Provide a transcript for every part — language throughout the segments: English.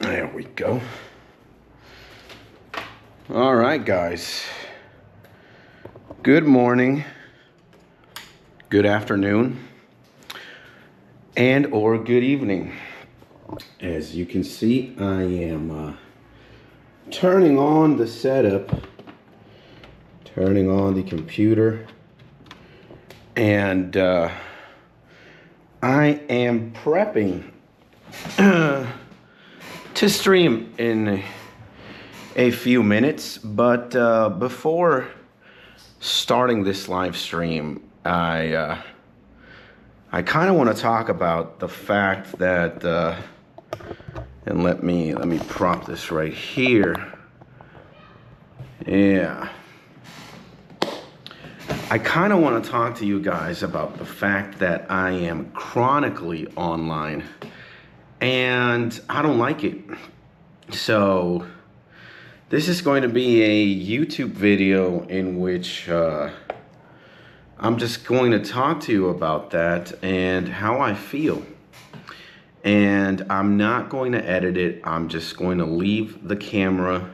There we go. All right, guys. Good morning, good afternoon, and or good evening. As you can see, I am turning on the setup, turning on the computer, and I am prepping to stream in a few minutes, but before starting this live stream, I kind of want to talk about the fact that, and let me prop this right here. Yeah. I kind of want to talk to you guys about the fact that I am chronically online, and I don't like it. So this is going to be a YouTube video in which I'm just going to talk to you about that and how I feel. And I'm not going to edit it. I'm just going to leave the camera,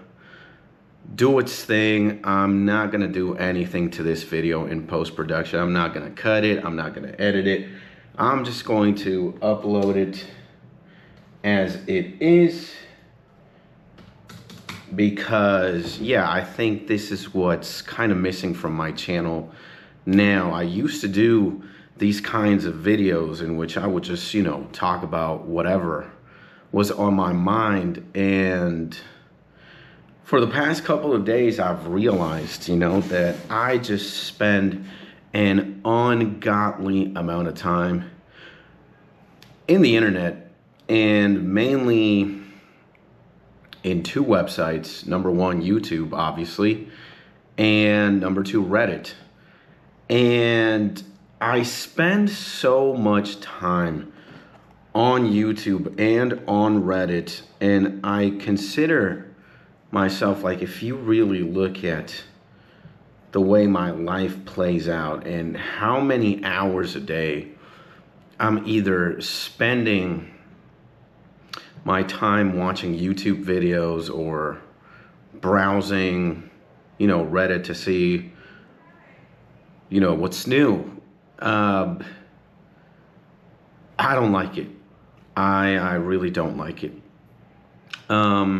do its thing. I'm not going to do anything to this video in post-production. I'm not going to cut it. I'm not going to edit it. I'm just going to upload it as it is. Because, yeah, I think this is what's kind of missing from my channel now. I used to do these kinds of videos in which I would just, talk about whatever was on my mind. And for the past couple of days, I've realized, that I just spend an ungodly amount of time in the internet, and mainly in two websites. Number one, YouTube, obviously, and number two, Reddit. And I spend so much time on YouTube and on Reddit, and I consider myself, like, if you really look at the way my life plays out and how many hours a day I'm either spending my time watching YouTube videos or browsing, Reddit to see, what's new. I don't like it. I really don't like it. Let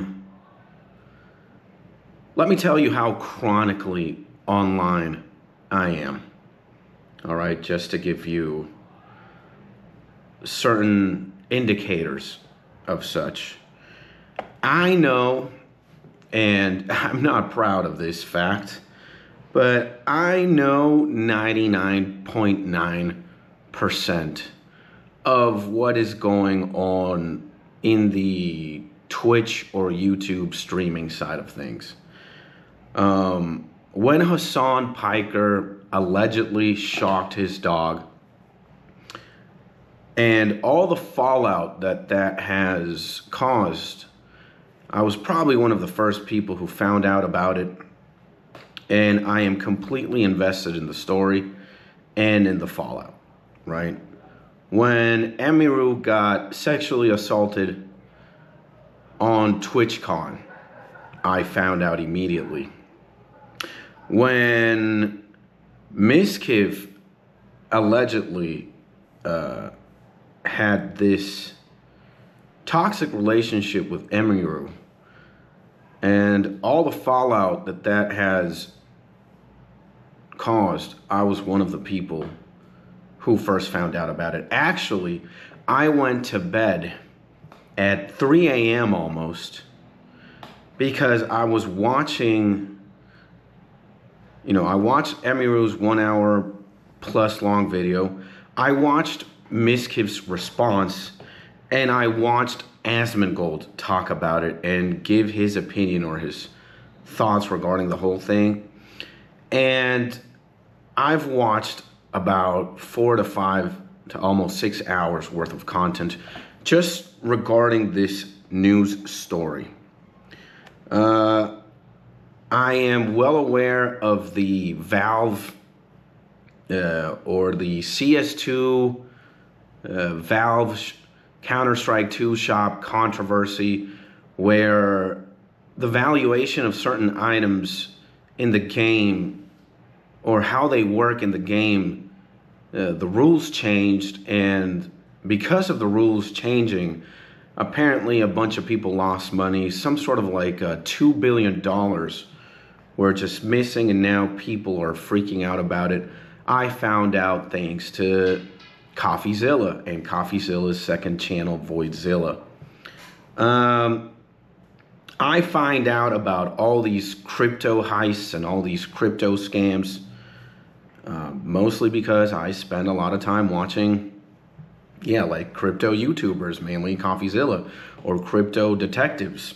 me tell you how chronically online I am. All right, just to give you certain indicators of such. I know, and I'm not proud of this fact, but I know 99.9% of what is going on in the Twitch or YouTube streaming side of things. When Hassan Piker allegedly shocked his dog, and all the fallout that has caused, I was probably one of the first people who found out about it. And I am completely invested in the story and in the fallout, right? When Emiru got sexually assaulted on TwitchCon, I found out immediately. When Miskiv allegedly had this toxic relationship with Emiru, and all the fallout that has caused, I was one of the people who first found out about it. Actually, I went to bed at 3 a.m. almost because I was watching, I watched Emiru's 1 hour plus long video. I watched Miskiv's response, and I watched Asmongold talk about it and give his opinion or his thoughts regarding the whole thing. And I've watched about 4 to 5 to almost 6 hours worth of content just regarding this news story. I am well aware of the Valve or the CS2 Valve Counter-Strike 2 shop controversy where the valuation of certain items in the game or how they work in the game, the rules changed, and because of the rules changing, apparently a bunch of people lost money. Some sort of like $2 billion were just missing, and now people are freaking out about it. I found out thanks to CoffeeZilla and CoffeeZilla's second channel, Voidzilla. I find out about all these crypto heists and all these crypto scams mostly because I spend a lot of time watching, like crypto YouTubers, mainly CoffeeZilla, or crypto detectives.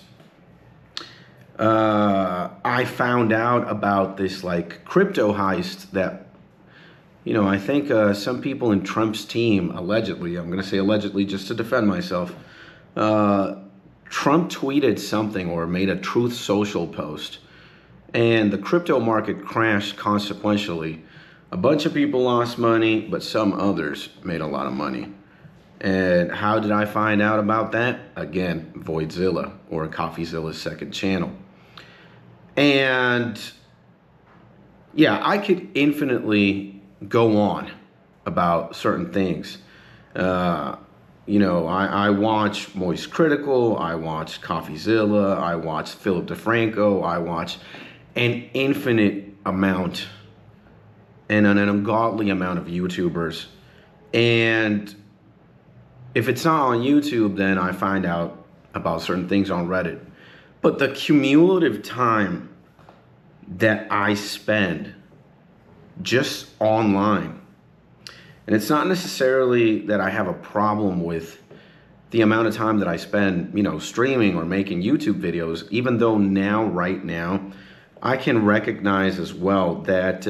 I found out about this like crypto heist that, I think some people in Trump's team, allegedly, I'm going to say allegedly just to defend myself, Trump tweeted something or made a Truth Social post, and the crypto market crashed consequentially. A bunch of people lost money, but some others made a lot of money. And how did I find out about that? Again, Voidzilla, or CoffeeZilla's second channel. And yeah, I could infinitely go on about certain things. I watch Moist Critical, I watch CoffeeZilla, I watch Philip DeFranco, I watch an infinite amount and an ungodly amount of YouTubers. And if it's not on YouTube, then I find out about certain things on Reddit. But the cumulative time that I spend just online, and it's not necessarily that I have a problem with the amount of time that I spend, streaming or making YouTube videos, even though right now, I can recognize as well that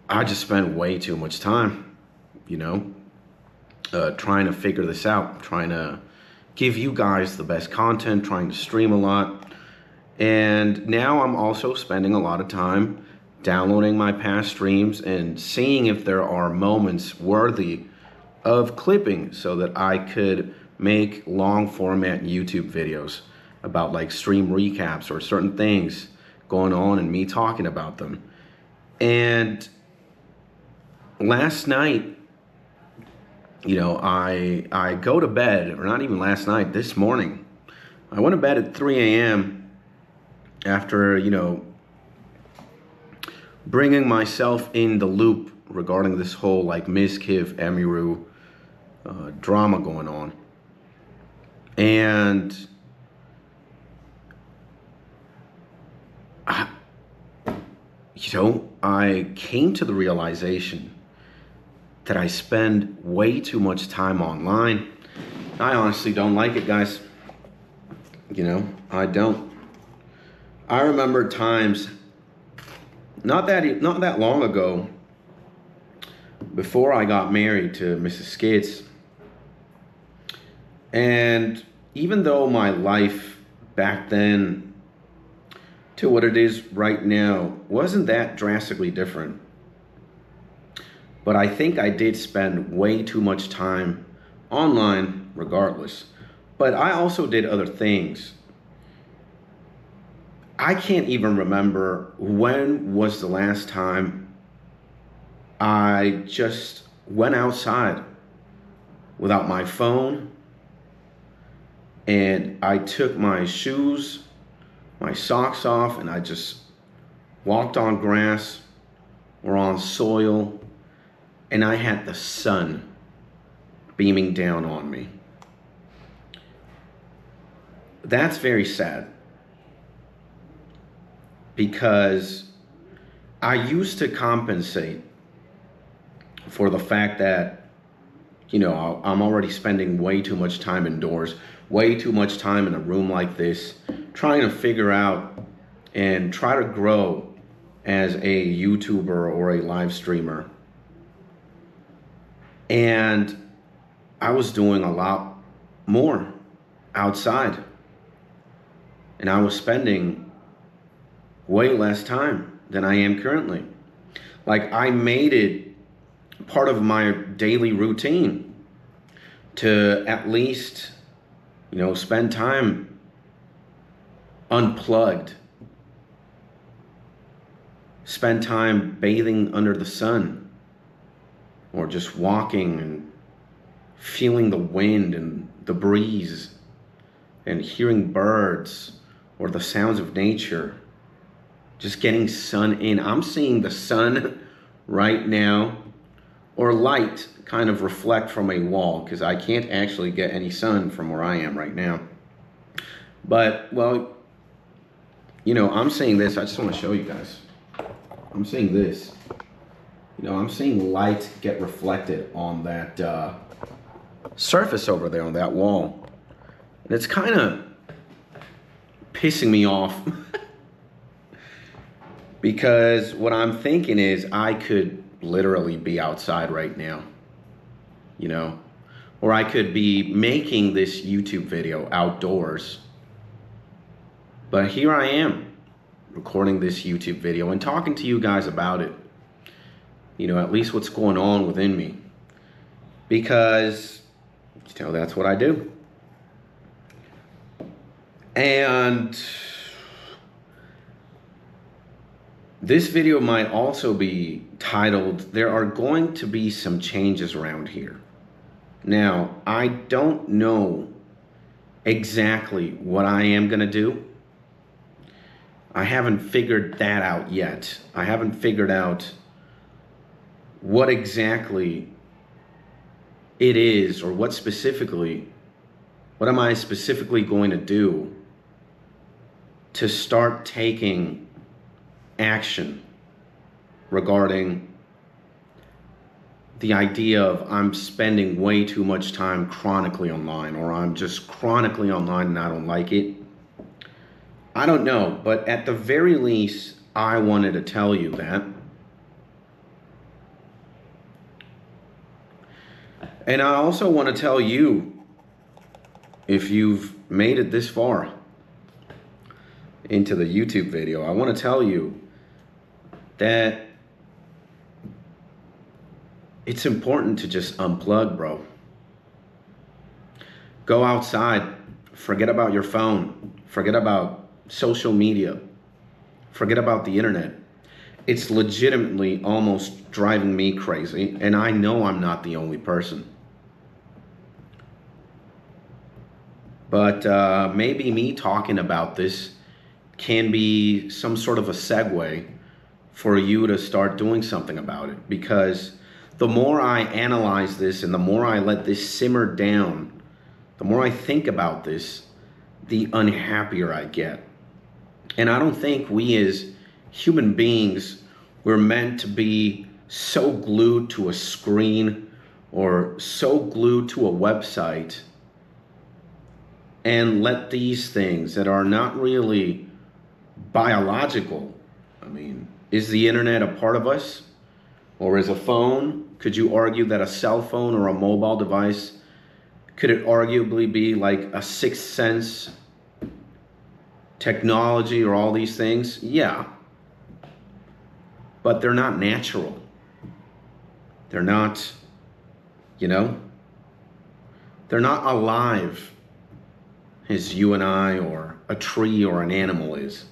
I just spend way too much time, trying to figure this out, trying to give you guys the best content, trying to stream a lot. And now I'm also spending a lot of time downloading my past streams and seeing if there are moments worthy of clipping so that I could make long format YouTube videos about like stream recaps or certain things going on and me talking about them. And last night, I go to bed, or not even last night, this morning. I went to bed at 3 a.m. after, bringing myself in the loop regarding this whole like Mizkiv Emiru drama going on. And I came to the realization that I spend way too much time online. I honestly don't like it, guys. I don't. I remember times not that long ago, before I got married to Mrs. Skits, and even though my life back then to what it is right now wasn't that drastically different, but I think I did spend way too much time online regardless. But I also did other things. I can't even remember when was the last time I just went outside without my phone and I took my shoes, my socks off, and I just walked on grass or on soil, and I had the sun beaming down on me. That's very sad, because I used to compensate for the fact that, I'm already spending way too much time indoors, way too much time in a room like this, trying to figure out and try to grow as a YouTuber or a live streamer. And I was doing a lot more outside, and I was spending way less time than I am currently. Like, I made it part of my daily routine to at least, Spend time unplugged. Spend time bathing under the sun, or just walking and feeling the wind and the breeze and hearing birds or the sounds of nature. Just getting sun in. I'm seeing the sun right now, or light kind of reflect from a wall, because I can't actually get any sun from where I am right now. But, well, I'm seeing this. I just want to show you guys. I'm seeing this. I'm seeing light get reflected on that surface over there on that wall. And it's kind of pissing me off. Because what I'm thinking is I could literally be outside right now, or I could be making this YouTube video outdoors. But here I am recording this YouTube video and talking to you guys about it, at least what's going on within me, because, that's what I do. And this video might also be titled, "There are going to be some changes around here." Now, I don't know exactly what I am going to do. I haven't figured that out yet. I haven't figured out what exactly it is, or what am I specifically going to do to start taking action regarding the idea of I'm spending way too much time chronically online, or I'm just chronically online and I don't like it. I don't know, but at the very least, I wanted to tell you that. And I also want to tell you, if you've made it this far into the YouTube video, I want to tell you that it's important to just unplug, bro. Go outside, forget about your phone, forget about social media, forget about the internet. It's legitimately almost driving me crazy, and I know I'm not the only person. But maybe me talking about this can be some sort of a segue for you to start doing something about it. Because the more I analyze this and the more I let this simmer down, the more I think about this, the unhappier I get. And I don't think we as human beings were meant to be so glued to a screen or so glued to a website and let these things that are not really biological. I mean, is the internet a part of us? Or is a phone? Could you argue that a cell phone or a mobile device, could it arguably be like a sixth sense technology or all these things? Yeah. But they're not natural. They're not, they're not alive as you and I or a tree or an animal is.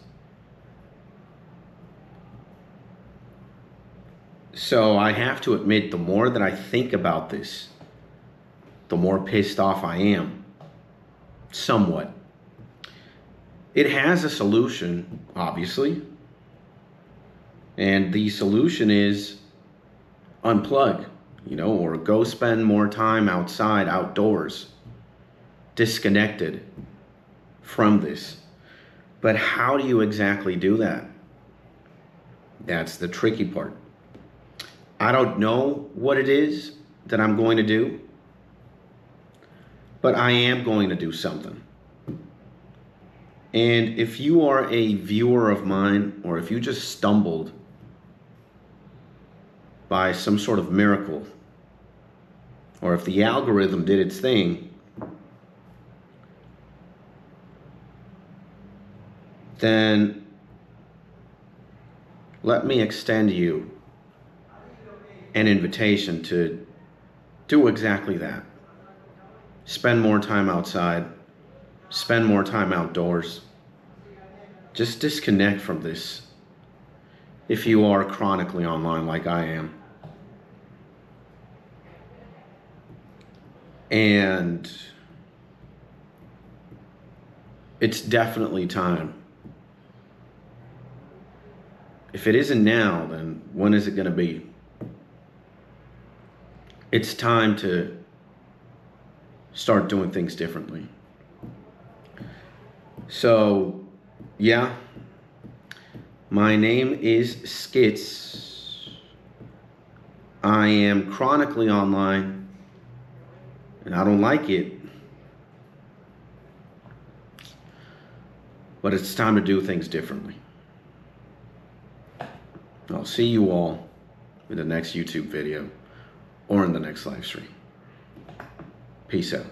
So I have to admit, the more that I think about this, the more pissed off I am. Somewhat. It has a solution, obviously. And the solution is unplug, or go spend more time outside, outdoors, disconnected from this. But how do you exactly do that? That's the tricky part. I don't know what it is that I'm going to do, but I am going to do something. And if you are a viewer of mine, or if you just stumbled by some sort of miracle, or if the algorithm did its thing, then let me extend you an invitation to do exactly that. Spend more time outside, spend more time outdoors. Just disconnect from this if you are chronically online like I am. And it's definitely time. If it isn't now, then when is it going to be? It's time to start doing things differently. So, yeah, my name is Skits. I am chronically online, and I don't like it. But it's time to do things differently. I'll see you all in the next YouTube video or in the next live stream. Peace out.